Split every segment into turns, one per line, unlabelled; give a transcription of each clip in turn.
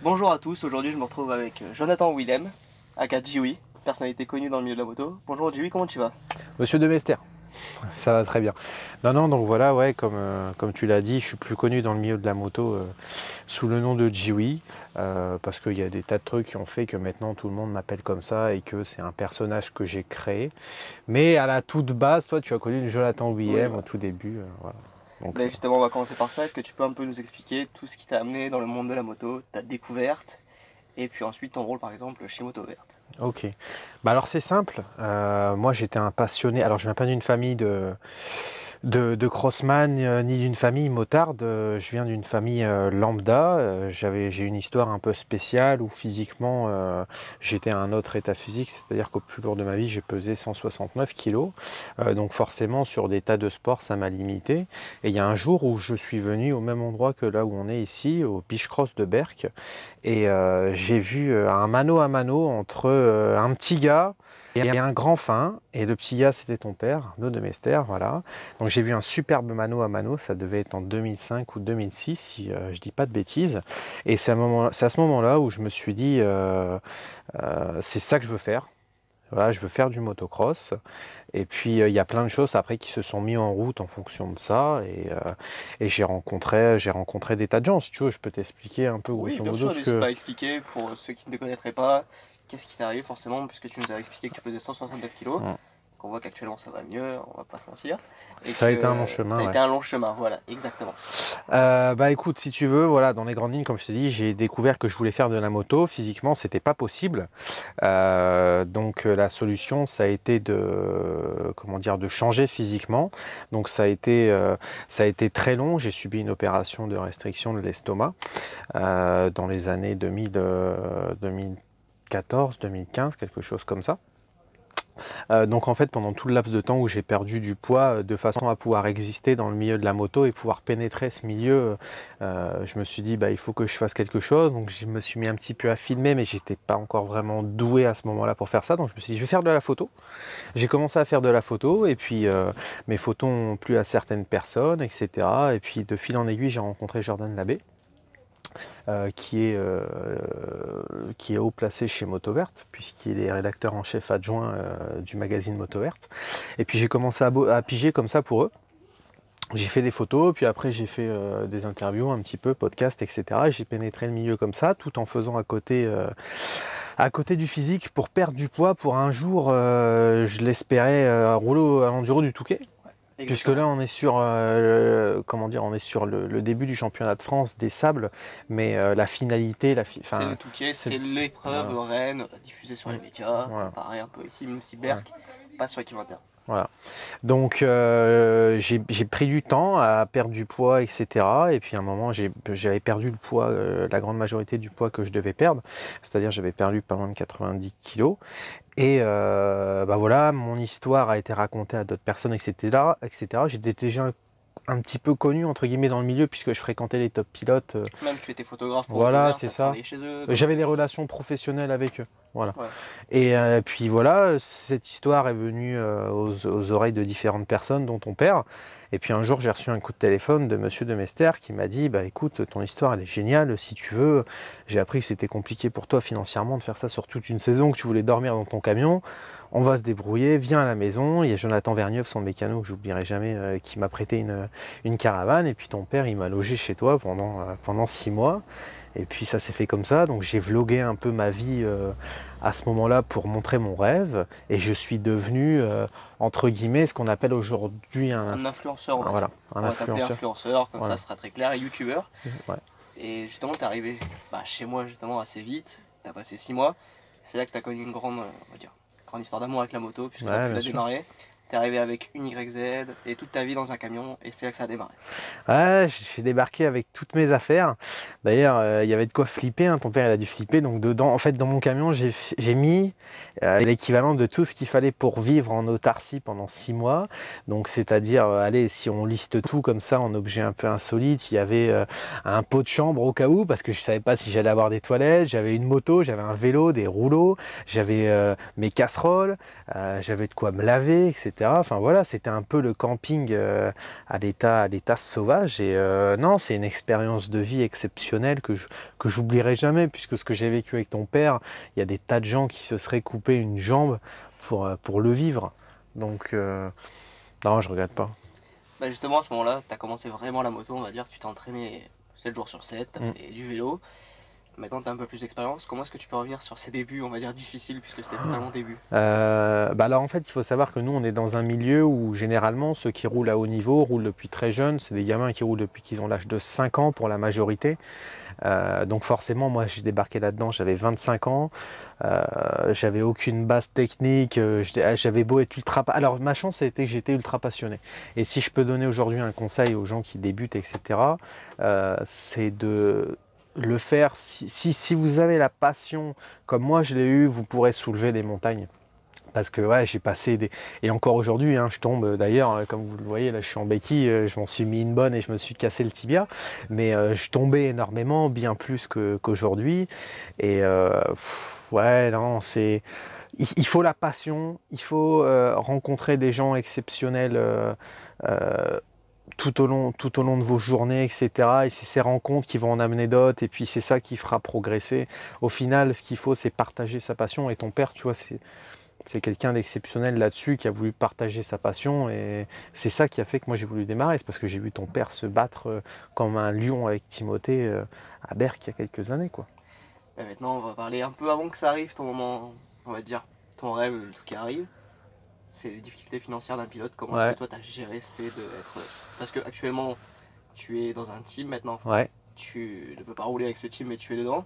Bonjour à tous, aujourd'hui je me retrouve avec Jonathan Willem, aka Jiwi, personnalité connue dans le milieu de la moto. Bonjour Jiwi, comment tu vas?
Monsieur de Mester, ça va très bien. Non, donc voilà, ouais, comme tu l'as dit, je suis plus connu dans le milieu de la moto sous le nom de Jiwi, parce qu'il y a des tas de trucs qui ont fait que maintenant tout le monde m'appelle comme ça et que c'est un personnage que j'ai créé. Mais à la toute base, toi, tu as connu Jonathan
Oui,
Willem au
voilà.
tout début, voilà. Donc,
Ben justement, on va commencer par ça. Est-ce que tu peux un peu nous expliquer tout ce qui t'a amené dans le monde de la moto, ta découverte, et puis ensuite ton rôle par exemple chez Moto Verte?
ok. Bah alors c'est simple. Moi, j'étais un passionné. Alors, je viens pas d'une famille de crossman ni d'une famille motarde. Je viens d'une famille lambda. J'ai une histoire un peu spéciale où physiquement j'étais à un autre état physique, c'est-à-dire qu'au plus lourd de ma vie j'ai pesé 169 kilos. Donc forcément sur des tas de sports ça m'a limité. Et il y a un jour où je suis venu au même endroit que là où on est ici, au Beach Cross de Berck, et j'ai vu un mano à mano entre un petit gars et un grand fin, et le petit gars c'était ton père, Arnaud de Mester, voilà. Donc j'ai vu un superbe mano à mano, ça devait être en 2005 ou 2006 si je dis pas de bêtises. Et c'est à ce moment-là où je me suis dit, c'est ça que je veux faire. Voilà, je veux faire du motocross. Et puis il y a plein de choses après qui se sont mis en route en fonction de ça. Et j'ai rencontré des tas de gens. Si tu veux, je peux t'expliquer un peu
Oui,
grosso
bien
modo
sûr,
ce
n'hésite
que.
pas à expliquer pour ceux qui ne te connaîtraient pas, qu'est-ce qui t'est arrivé forcément, puisque tu nous as expliqué que tu pesais 169 kilos, qu'on voit qu'actuellement ça va mieux, on va pas se mentir, et
Ça a été un long
que ça
chemin,
a
ouais.
été un long chemin, voilà, exactement.
Bah écoute, si tu veux, voilà, dans les grandes lignes, comme je t'ai dit, j'ai découvert que je voulais faire de la moto. Physiquement, c'était pas possible. Donc la solution, ça a été comment dire, de changer physiquement. Donc ça a été très long. J'ai subi une opération de restriction de l'estomac dans les années 2014, 2015, quelque chose comme ça. Donc en fait, pendant tout le laps de temps où j'ai perdu du poids, de façon à pouvoir exister dans le milieu de la moto et pouvoir pénétrer ce milieu, je me suis dit, bah, il faut que je fasse quelque chose. Donc je me suis mis un petit peu à filmer, mais j'étais pas encore vraiment doué à ce moment-là pour faire ça. Donc je me suis dit, je vais faire de la photo. J'ai commencé à faire de la photo, et puis mes photos ont plu à certaines personnes, etc. Et puis de fil en aiguille, j'ai rencontré Jordan Labbé. Qui est haut placé chez Moto Verte, puisqu'il est rédacteur en chef adjoint du magazine Moto Verte. Et puis j'ai commencé à piger comme ça pour eux. J'ai fait des photos, puis après j'ai fait des interviews, un petit peu, podcast, etc. Et j'ai pénétré le milieu comme ça, tout en faisant à côté du physique pour perdre du poids, pour un jour, je l'espérais, rouler à l'enduro du Touquet. Puisque
Exactement.
là, on est sur, comment dire, on est sur le début du championnat de France des sables, mais la finalité,
C'est le
enfin,
Touquet,
c'est
c'est l'épreuve
voilà,
reine diffusée sur les médias,
voilà,
comparée un peu ici, même si
voilà,
Berck passe sur Équipe 21.
voilà. Donc, j'ai pris du temps à perdre du poids, etc. Et puis à un moment, j'avais perdu le poids, la grande majorité du poids que je devais perdre, c'est-à-dire j'avais perdu pas loin de 90 kilos. Et bah voilà, mon histoire a été racontée à d'autres personnes, etc., etc. J'étais déjà un petit peu connu entre guillemets dans le milieu puisque je fréquentais les top pilotes.
Même tu étais photographe pour Moto
Voilà,
Verte,
c'est
tu as
ça.
travaillé chez eux, donc
J'avais des relations professionnelles avec eux. Voilà.
ouais.
Et puis voilà, cette histoire est venue aux oreilles de différentes personnes, dont ton père. Et puis un jour, j'ai reçu un coup de téléphone de Monsieur de Mester qui m'a dit, bah écoute, ton histoire elle est géniale. Si tu veux, j'ai appris que c'était compliqué pour toi financièrement de faire ça sur toute une saison, que tu voulais dormir dans ton camion. On va se débrouiller, viens à la maison. Il y a Jonathan Vergneuve, son mécano, que j'oublierai jamais, qui m'a prêté une caravane. Et puis ton père, il m'a logé chez toi pendant 6 mois. Et puis ça s'est fait comme ça. Donc j'ai vlogué un peu ma vie à ce moment-là pour montrer mon rêve. Et je suis devenu, entre guillemets, ce qu'on appelle aujourd'hui
Un influenceur, on va dire.
voilà, un
On va t'appeler
influenceur.
influenceur, comme ça
Voilà.
ce sera très clair, et youtubeur.
Ouais.
Et justement, t'es arrivé chez moi justement assez vite, t'as passé 6 mois. C'est là que t'as connu une grande, on va dire, grande histoire d'amour avec la moto, puisque t'as
Ouais,
pu
bien
la
sûr.
démarrer. T'es arrivé avec une YZ et toute ta vie dans un camion, et c'est là que ça a démarré.
Ouais, j'ai débarqué avec toutes mes affaires. D'ailleurs, il y avait de quoi flipper, hein. Ton père, il a dû flipper. Donc, dedans, en fait, dans mon camion, j'ai mis l'équivalent de tout ce qu'il fallait pour vivre en autarcie pendant 6 mois. Donc, c'est-à-dire, allez, si on liste tout comme ça en objet un peu insolite, il y avait un pot de chambre au cas où, parce que je savais pas si j'allais avoir des toilettes. J'avais une moto, j'avais un vélo, des rouleaux, j'avais mes casseroles, j'avais de quoi me laver, etc. etc. Enfin voilà, c'était un peu le camping à l'état sauvage. Et non, c'est une expérience de vie exceptionnelle que j'oublierai jamais, puisque ce que j'ai vécu avec ton père, il y a des tas de gens qui se seraient coupé une jambe pour le vivre. Donc non, je regrette pas.
Bah justement, à ce moment-là, tu as commencé vraiment la moto, on va dire, tu t'es entraîné 7 jours sur 7, tu as
Mm.
fait du vélo. Maintenant, tu as un peu plus d'expérience. Comment est-ce que tu peux revenir sur ces débuts, on va dire, difficiles, puisque c'était totalement début?
Bah alors en fait, il faut savoir que nous, on est dans un milieu où généralement ceux qui roulent à haut niveau roulent depuis très jeune. C'est des gamins qui roulent depuis qu'ils ont l'âge de 5 ans pour la majorité. Donc forcément, moi, j'ai débarqué là-dedans, j'avais 25 ans. J'avais aucune base technique. J'avais beau être ultra... Alors ma chance, c'était que j'étais ultra passionné. Et si je peux donner aujourd'hui un conseil aux gens qui débutent, etc., c'est de le faire. Si vous avez la passion, comme moi je l'ai eu, vous pourrez soulever des montagnes. Parce que ouais, j'ai passé des... Et encore aujourd'hui, hein, je tombe d'ailleurs, comme vous le voyez, là je suis en béquille, je m'en suis mis une bonne et je me suis cassé le tibia. Mais je tombais énormément, bien plus qu'aujourd'hui. Et ouais, non, c'est... Il faut la passion, il faut rencontrer des gens exceptionnels euh, tout au long de vos journées, etc. Et c'est ces rencontres qui vont en amener d'autres, et puis c'est ça qui fera progresser. Au final, ce qu'il faut, c'est partager sa passion. Et ton père, tu vois, c'est quelqu'un d'exceptionnel là-dessus qui a voulu partager sa passion et c'est ça qui a fait que moi j'ai voulu démarrer. C'est parce que j'ai vu ton père se battre comme un lion avec Timothée à Berck il y a quelques années, quoi.
Bah maintenant, on va parler un peu avant que ça arrive, ton moment, on va dire, ton rêve, tout qui arrive. C'est les difficultés financières d'un pilote. Comment est-ce que
Ouais,
toi, tu as géré ce fait d'être... Parce que actuellement, tu es dans un team maintenant.
ouais,
Tu ne peux pas rouler avec ce team, mais tu es dedans.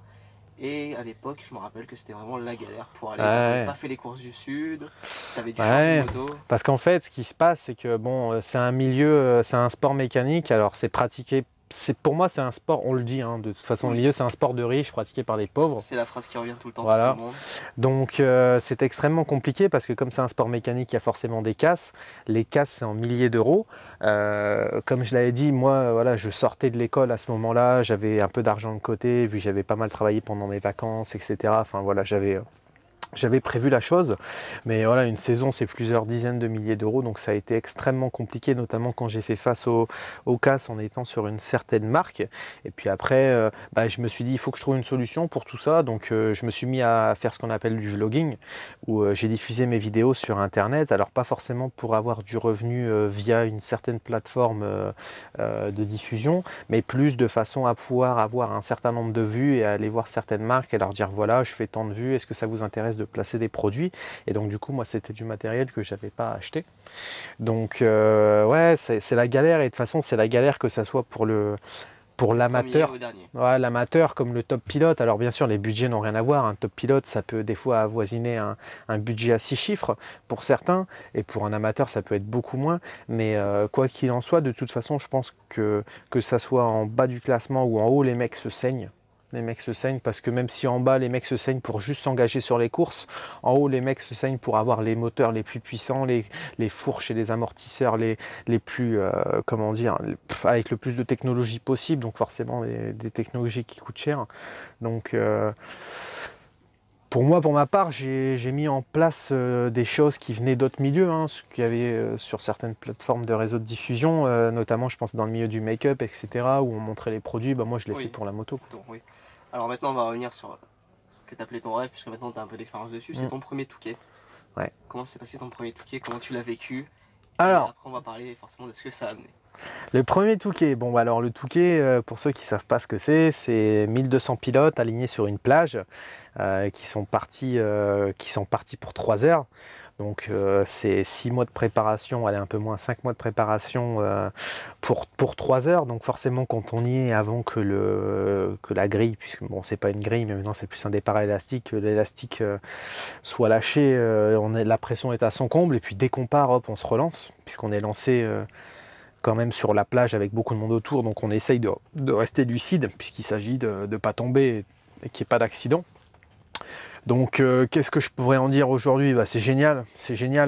Et à l'époque, je me rappelle que c'était vraiment la galère pour aller. T'avais
ouais,
pas fait les courses du Sud, t'avais dû changer de
ouais.
moto.
Parce qu'en fait, ce qui se passe, c'est que bon, c'est un milieu, c'est un sport mécanique. Alors c'est pratiqué, c'est pour moi c'est un sport, on le dit, hein, de toute façon le
Oui,
milieu c'est un sport de riches pratiqué par les pauvres.
c'est la phrase qui revient tout le temps pour tout le
Voilà.
monde.
Donc c'est extrêmement compliqué parce que comme c'est un sport mécanique, il y a forcément des casses. Les casses, c'est en milliers d'euros. Comme je l'avais dit, moi, voilà, je sortais de l'école à ce moment-là, j'avais un peu d'argent de côté, vu que j'avais pas mal travaillé pendant mes vacances, etc. Enfin voilà, j'avais prévu la chose, mais voilà, une saison, c'est plusieurs dizaines de milliers d'euros, donc ça a été extrêmement compliqué, notamment quand j'ai fait face aux casses en étant sur une certaine marque. Et puis après, bah, je me suis dit, il faut que je trouve une solution pour tout ça, donc je me suis mis à faire ce qu'on appelle du vlogging, où j'ai diffusé mes vidéos sur Internet, alors pas forcément pour avoir du revenu via une certaine plateforme de diffusion, mais plus de façon à pouvoir avoir un certain nombre de vues et à aller voir certaines marques et leur dire, voilà, je fais tant de vues, est-ce que ça vous intéresse de placer des produits? Et donc du coup, moi, c'était du matériel que j'avais pas acheté. Donc ouais, c'est la galère. Et de toute façon, c'est la galère que ça soit pour
Du premier
l'amateur.
au dernier.
Ouais, l'amateur comme le top pilote. Alors bien sûr, les budgets n'ont rien à voir. Un top pilote, ça peut des fois avoisiner un budget à 6 chiffres pour certains. Et pour un amateur, ça peut être beaucoup moins. Mais quoi qu'il en soit, de toute façon, je pense que ça soit en bas du classement ou en haut, les mecs se saignent. Les mecs se saignent parce que même si en bas les mecs se saignent pour juste s'engager sur les courses, en haut les mecs se saignent pour avoir les moteurs les plus puissants, les fourches et les amortisseurs les plus, comment dire, avec le plus de technologie possible, donc forcément des technologies qui coûtent cher. Donc pour moi, pour ma part, j'ai mis en place des choses qui venaient d'autres milieux, hein, ce qu'il y avait sur certaines plateformes de réseaux de diffusion, notamment je pense dans le milieu du make-up, etc., où on montrait les produits, bah, moi je l'ai fait
Oui,
pour la moto.
donc oui. Alors maintenant, on va revenir sur ce que tu appelais ton rêve, puisque maintenant tu as un peu d'expérience dessus. C'est
Mm.
ton premier Touquet.
Ouais.
Comment s'est passé ton premier Touquet? Comment tu l'as vécu? Et
Alors,
après, on va parler forcément de ce que ça a amené.
le premier Touquet, bon bah alors le Touquet, pour ceux qui ne savent pas ce que c'est 1200 pilotes alignés sur une plage qui sont partis pour 3 heures. Donc c'est 6 mois de préparation, allez un peu moins, 5 mois de préparation pour 3 heures. Donc forcément quand on y est avant que la grille, puisque bon c'est pas une grille mais maintenant c'est plus un départ élastique, que l'élastique soit lâché, la pression est à son comble et puis dès qu'on part, hop, on se relance, puisqu'on est lancé quand même sur la plage avec beaucoup de monde autour, donc on essaye de rester lucide puisqu'il s'agit de ne pas tomber et qu'il n'y ait pas d'accident. Donc qu'est-ce que je pourrais en dire aujourd'hui? Bah, c'est génial,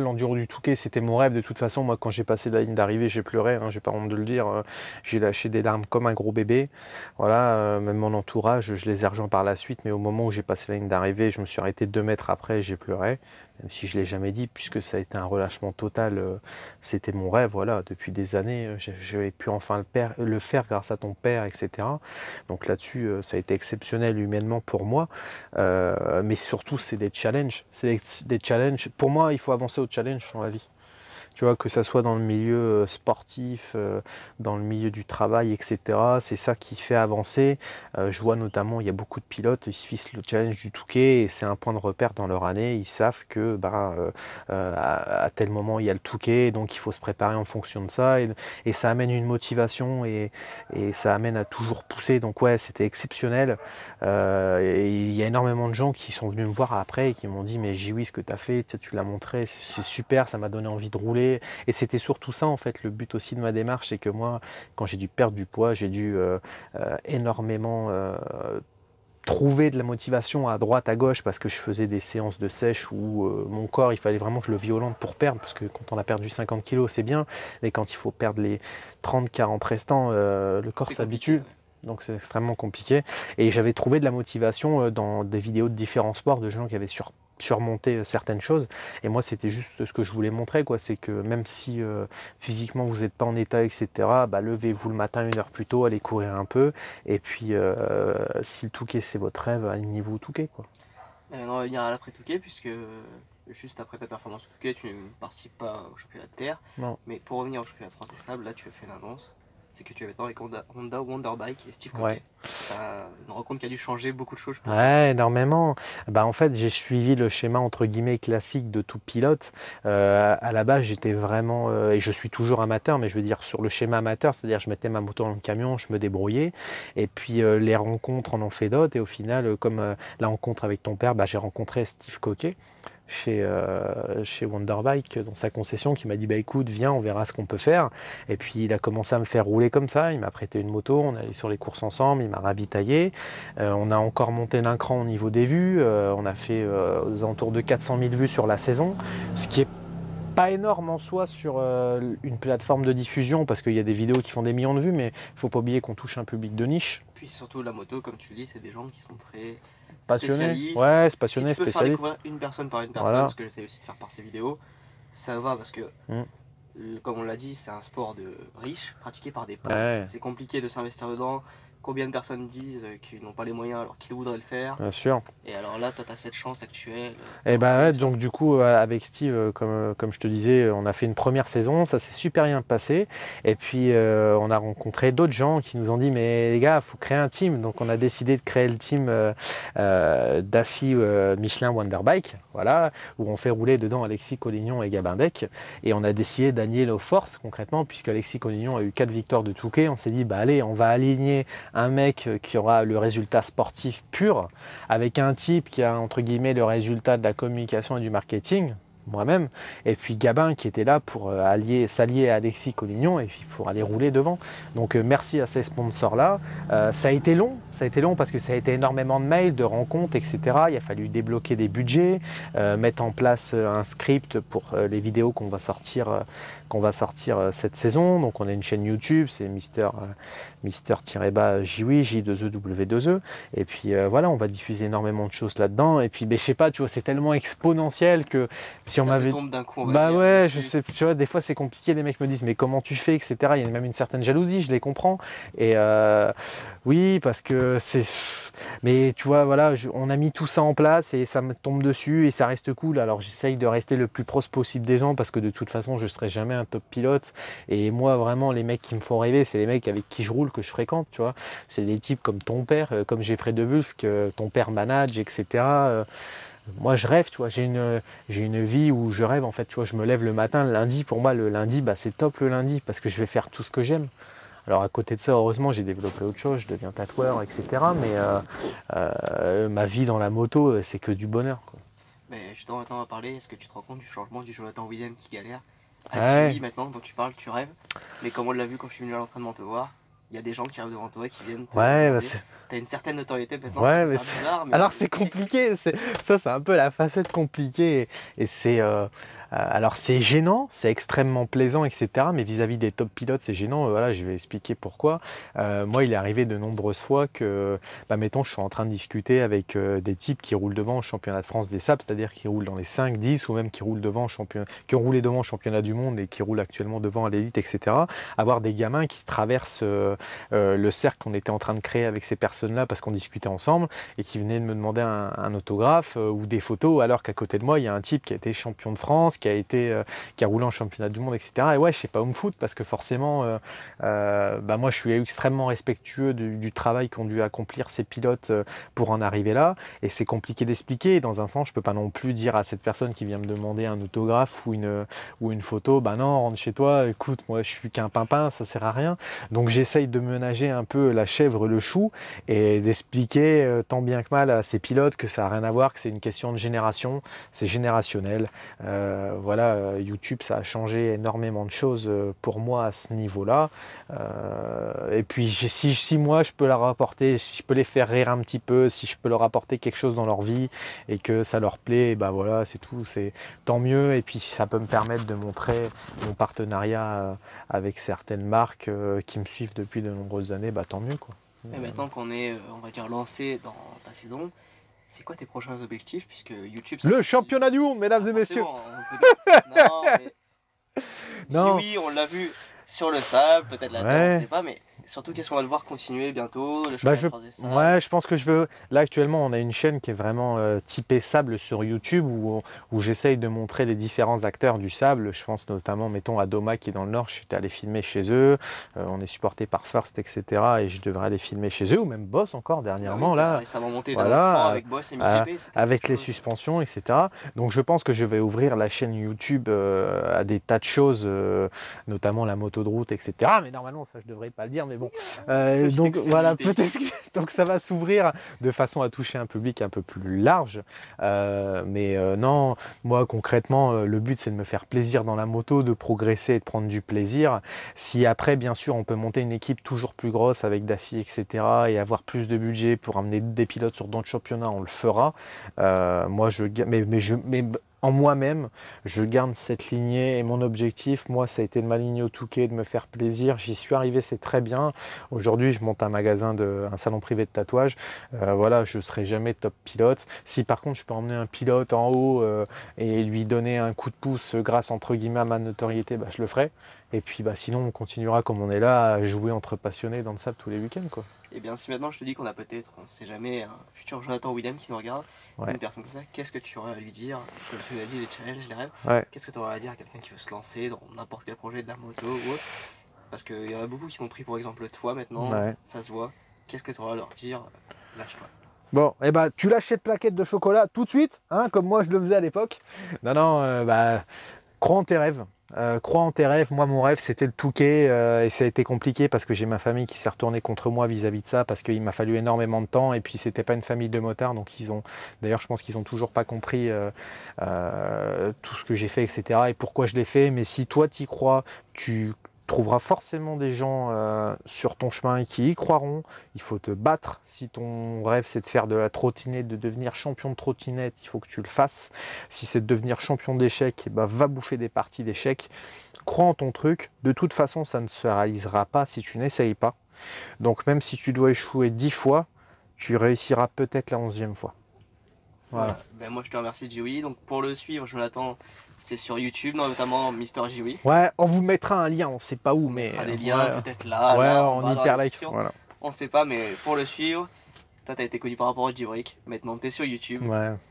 l'enduro du Touquet, c'était mon rêve. De toute façon, moi quand j'ai passé la ligne d'arrivée, j'ai pleuré, hein, j'ai pas honte de le dire, j'ai lâché des larmes comme un gros bébé. Voilà, même mon entourage, je les ai rejoints par la suite, mais au moment où j'ai passé la ligne d'arrivée, je me suis arrêté 2 mètres après, j'ai pleuré. même si je ne l'ai jamais dit, puisque ça a été un relâchement total. C'était mon rêve, voilà, depuis des années. J'avais pu enfin le faire grâce à ton père, etc. Donc là-dessus, ça a été exceptionnel humainement pour moi. Mais surtout, c'est des challenges. C'est des challenges. Pour moi, il faut avancer au challenge dans la vie. Tu vois, que ça soit dans le milieu sportif, dans le milieu du travail, etc. C'est ça qui fait avancer. Je vois notamment, il y a beaucoup de pilotes, ils se fixent le challenge du Touquet et c'est un point de repère dans leur année. Ils savent que à tel moment, il y a le Touquet, donc il faut se préparer en fonction de ça. Et ça amène une motivation et ça amène à toujours pousser. Donc ouais, c'était exceptionnel. Et il y a énormément de gens qui sont venus me voir après et qui m'ont dit, mais Jiwi, ce que tu as fait, tu l'as montré, c'est super, ça m'a donné envie de rouler. Et c'était surtout ça en fait le but aussi de ma démarche, c'est que moi quand j'ai dû perdre du poids, j'ai dû énormément trouver de la motivation à droite à gauche parce que je faisais des séances de sèche où mon corps il fallait vraiment que je le violente pour perdre, parce que quand on a perdu 50 kilos c'est bien, mais quand il faut perdre les 30-40 restants, le corps s'habitue. Donc c'est extrêmement compliqué. Et j'avais trouvé de la motivation dans des vidéos de différents sports, de gens qui avaient surmonté certaines choses. Et moi, c'était juste ce que je voulais montrer, quoi. C'est que même si physiquement vous n'êtes pas en état, etc., levez-vous le matin 1 heure plus tôt, allez courir un peu. Et puis, si le Touquet c'est votre rêve, alignez-vous au Touquet, quoi.
On va venir à l'après-Touquet, puisque juste après ta performance au Touquet, tu ne participes pas au championnat de terre.
Non.
Mais pour revenir au championnat de France des sables, là tu as fait une annonce. C'est que tu es maintenant avec Honda Wonderbike et Steve Coquet.
Ouais.
C'est une rencontre qui a dû changer beaucoup de choses.
Ouais, énormément. En fait, j'ai suivi le schéma entre guillemets classique de tout pilote. À la base, j'étais vraiment, et je suis toujours amateur, mais je veux dire sur le schéma amateur, c'est-à-dire je mettais ma moto dans le camion, je me débrouillais, et puis les rencontres en ont fait d'autres, et au final, comme la rencontre avec ton père, j'ai rencontré Steve Coquet chez Wonderbike dans sa concession qui m'a dit écoute, viens, on verra ce qu'on peut faire. Et puis il a commencé à me faire rouler comme ça, il m'a prêté une moto, on allait sur les courses ensemble, il m'a ravitaillé. On a encore monté d'un cran au niveau des vues, on a fait aux alentours de 400 000 vues sur la saison, ce qui est pas énorme en soi sur une plateforme de diffusion parce qu'il y a des vidéos qui font des millions de vues, mais il ne faut pas oublier qu'on touche un public de niche.
Puis surtout la moto, comme tu le dis, c'est des gens qui sont très
passionnés. Ouais, c'est passionné,
si tu peux
spécialiste.
Faire découvrir une personne par une personne,
Voilà.
parce que j'essaie aussi de faire par ces vidéos, ça va parce que, comme on l'a dit, c'est un sport de riche, pratiqué par des pauvres. Ouais. C'est compliqué de s'investir dedans. Combien de personnes disent qu'ils n'ont pas les moyens alors qu'ils voudraient le faire.
Bien sûr.
Et alors là, toi, tu as cette chance actuelle.
Et ouais, donc du coup, avec Steve, comme je te disais, on a fait une première saison, ça s'est super bien passé. Et puis, on a rencontré d'autres gens qui nous ont dit, mais les gars, il faut créer un team. Donc, on a décidé de créer le team DAFI Michelin Wonderbike, voilà, où on fait rouler dedans Alexis Collignon et Gabin Deck. Et on a décidé d'allier nos forces concrètement, puisque Alexis Collignon a eu 4 victoires de Touquet. On s'est dit, allez, on va aligner un mec qui aura le résultat sportif pur avec un type qui a entre guillemets le résultat de la communication et du marketing, moi-même, et puis Gabin qui était là pour s'allier à Alexis Collignon et puis pour aller rouler devant. Donc merci à ces sponsors-là. Ça a été long parce que ça a été énormément de mails, de rencontres, etc. Il a fallu débloquer des budgets, mettre en place un script pour les vidéos qu'on va sortir cette saison. Donc on a une chaîne YouTube, c'est Mister-Jiwi, J2EW2E. Et puis voilà, on va diffuser énormément de choses là-dedans. Et puis je sais pas, tu vois, c'est tellement exponentiel que si on m'avait...
tombe d'un coup,
ouais, je sais, tu vois, des fois c'est compliqué, les mecs me disent mais comment tu fais, etc. Il y a même une certaine jalousie, je les comprends. Et oui, parce que c'est... Mais tu vois, voilà, on a mis tout ça en place et ça me tombe dessus et ça reste cool. Alors j'essaye de rester le plus proche possible des gens parce que de toute façon, je ne serai jamais un top pilote. Et moi, vraiment, les mecs qui me font rêver, c'est les mecs avec qui je roule, que je fréquente, tu vois. C'est des types comme ton père, comme Geoffrey De Wulf, que ton père manage, etc. Moi, je rêve, tu vois, j'ai une vie où je rêve, en fait, tu vois, je me lève le matin, le lundi, pour moi, le lundi, c'est top le lundi, parce que je vais faire tout ce que j'aime. Alors à côté de ça, heureusement, j'ai développé autre chose, je deviens tatoueur, etc. Mais ma vie dans la moto, c'est que du bonheur, quoi.
Mais justement, maintenant on va parler, est-ce que tu te rends compte du changement du Jonathan Williams qui galère
Ouais.
Jiwi maintenant, dont tu parles, tu rêves, mais comme on l'a vu quand je suis venu à l'entraînement te voir, il y a des gens qui arrivent devant toi, qui viennent te demander. T'as une certaine notoriété maintenant,
ouais,
mais bizarre, mais
alors c'est compliqué, ça c'est un peu la facette compliquée et c'est Alors c'est gênant, c'est extrêmement plaisant, etc. Mais vis-à-vis des top pilotes, c'est gênant. Voilà, je vais expliquer pourquoi. Moi, il est arrivé de nombreuses fois que, mettons, je suis en train de discuter avec des types qui roulent devant au championnat de France des sables, c'est-à-dire qui roulent dans les 5, 10 ou même qui roulent devant qui ont roulé devant au championnat du monde et qui roulent actuellement devant à l'élite, etc. Avoir des gamins qui traversent le cercle qu'on était en train de créer avec ces personnes-là parce qu'on discutait ensemble et qui venaient de me demander un autographe ou des photos, alors qu'à côté de moi, il y a un type qui a été champion de France, qui a roulé en championnat du monde, etc. Et ouais, je sais pas où me foutre parce que forcément, moi, je suis extrêmement respectueux du travail qu'ont dû accomplir ces pilotes pour en arriver là. Et c'est compliqué d'expliquer. Dans un sens, je peux pas non plus dire à cette personne qui vient me demander un autographe ou une photo, bah non, rentre chez toi, écoute, moi, je suis qu'un pimpin, ça sert à rien. Donc, j'essaye de ménager un peu la chèvre, le chou et d'expliquer tant bien que mal à ces pilotes que ça n'a rien à voir, que c'est une question de génération, c'est générationnel. YouTube, ça a changé énormément de choses pour moi à ce niveau-là. Et puis, si moi, je peux leur apporter, si je peux les faire rire un petit peu, si je peux leur apporter quelque chose dans leur vie et que ça leur plaît, bah voilà, c'est tout, c'est tant mieux. Et puis, ça peut me permettre de montrer mon partenariat avec certaines marques qui me suivent depuis de nombreuses années, bah tant mieux, quoi.
Et maintenant qu'on est, on va dire, lancé dans ta saison, c'est quoi tes prochains objectifs puisque YouTube...
Le championnat du monde, mesdames et messieurs.
Non, mais... Non. Oui, on l'a vu sur le sable, peut-être là-dedans, on ne sait pas, mais surtout qu'est-ce qu'on va devoir continuer bientôt, le championnat de France des sables.
Ouais, je pense que je veux... Là, actuellement, on a une chaîne qui est vraiment typée sable sur YouTube où j'essaye de montrer les différents acteurs du sable. Je pense notamment, mettons, à Doma qui est dans le Nord, je suis allé filmer chez eux. On est supporté par First, etc. Et je devrais aller filmer chez eux, ou même Boss encore dernièrement. Là,
ça va monter avec Boss et MotoGP.
Avec les suspensions, etc. Donc je pense que je vais ouvrir la chaîne YouTube à des tas de choses, notamment la moto de route, etc. Mais normalement, ça, je devrais pas le dire, mais bon. Donc voilà, peut-être que donc ça va s'ouvrir de façon à toucher un public un peu plus large. Non, moi concrètement, le but c'est de me faire plaisir dans la moto, de progresser et de prendre du plaisir. Si après, bien sûr, on peut monter une équipe toujours plus grosse avec Daffy, etc. et avoir plus de budget pour amener des pilotes sur d'autres championnats, on le fera. En moi-même, je garde cette lignée et mon objectif, moi, ça a été de m'aligner au Touquet, de me faire plaisir. J'y suis arrivé, c'est très bien. Aujourd'hui, je monte un salon privé de tatouage. Je ne serai jamais top pilote. Si par contre, je peux emmener un pilote en haut et lui donner un coup de pouce grâce, entre guillemets, à ma notoriété, je le ferai. Et puis, sinon, on continuera comme on est là, à jouer entre passionnés dans le sable tous les week-ends, quoi.
Et bien, si maintenant je te dis qu'on a peut-être, on ne sait jamais, un futur Jonathan Williams qui nous regarde, une personne comme ça, qu'est-ce que tu aurais à lui dire? Comme tu l'as dit, les challenges, les rêves, qu'est-ce que tu aurais à dire à quelqu'un qui veut se lancer dans n'importe quel projet de la moto ou autre? Parce qu'il y en a beaucoup qui t'ont pris pour exemple toi maintenant, ça se voit. Qu'est-ce que tu aurais à leur dire? Lâche-toi.
Bon, tu lâches cette plaquette de chocolat tout de suite, hein, comme moi je le faisais à l'époque. Crois en tes rêves. Crois en tes rêves. Moi, mon rêve, c'était le Touquet et ça a été compliqué parce que j'ai ma famille qui s'est retournée contre moi vis-à-vis de ça parce qu'il m'a fallu énormément de temps et puis c'était pas une famille de motards, donc d'ailleurs, je pense qu'ils ont toujours pas compris tout ce que j'ai fait, etc. et pourquoi je l'ai fait. Mais si toi, t'y crois, tu trouveras forcément des gens sur ton chemin qui y croiront. Il faut te battre. Si ton rêve c'est de faire de la trottinette, de devenir champion de trottinette, il faut que tu le fasses. Si c'est de devenir champion d'échecs, va bouffer des parties d'échecs. Crois en ton truc. De toute façon, ça ne se réalisera pas si tu n'essayes pas. Donc même si tu dois échouer 10 fois, tu réussiras peut-être la 11e fois.
Voilà. Moi je te remercie Joey. Donc pour le suivre, Jonathan, c'est sur YouTube, notamment Mister Joey.
Ouais, on vous mettra un lien, on sait pas où, mais...
On des liens peut-être là,
en hyperlike. Voilà.
On sait pas, mais pour le suivre, toi t'as été connu par rapport au J-Break. Maintenant t'es sur YouTube,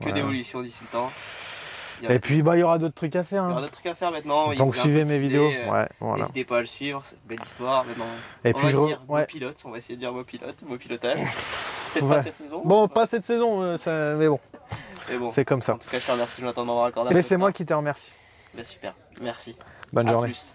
d'évolution d'ici le temps.
Et puis il y aura d'autres trucs à faire.
Il y aura d'autres trucs à faire maintenant.
Donc suivez mes vidéos.
N'hésitez pas à le suivre, c'est une belle histoire. Maintenant,
et puis
on va essayer de dire mot pilotage. Peut-être pas cette saison.
Bon, pas cette saison, mais bon. C'est comme ça.
En tout cas, je te remercie Jonathan de m'avoir accordé.
Mais c'est moi qui te remercie.
Super, merci.
Bonne journée.
Plus.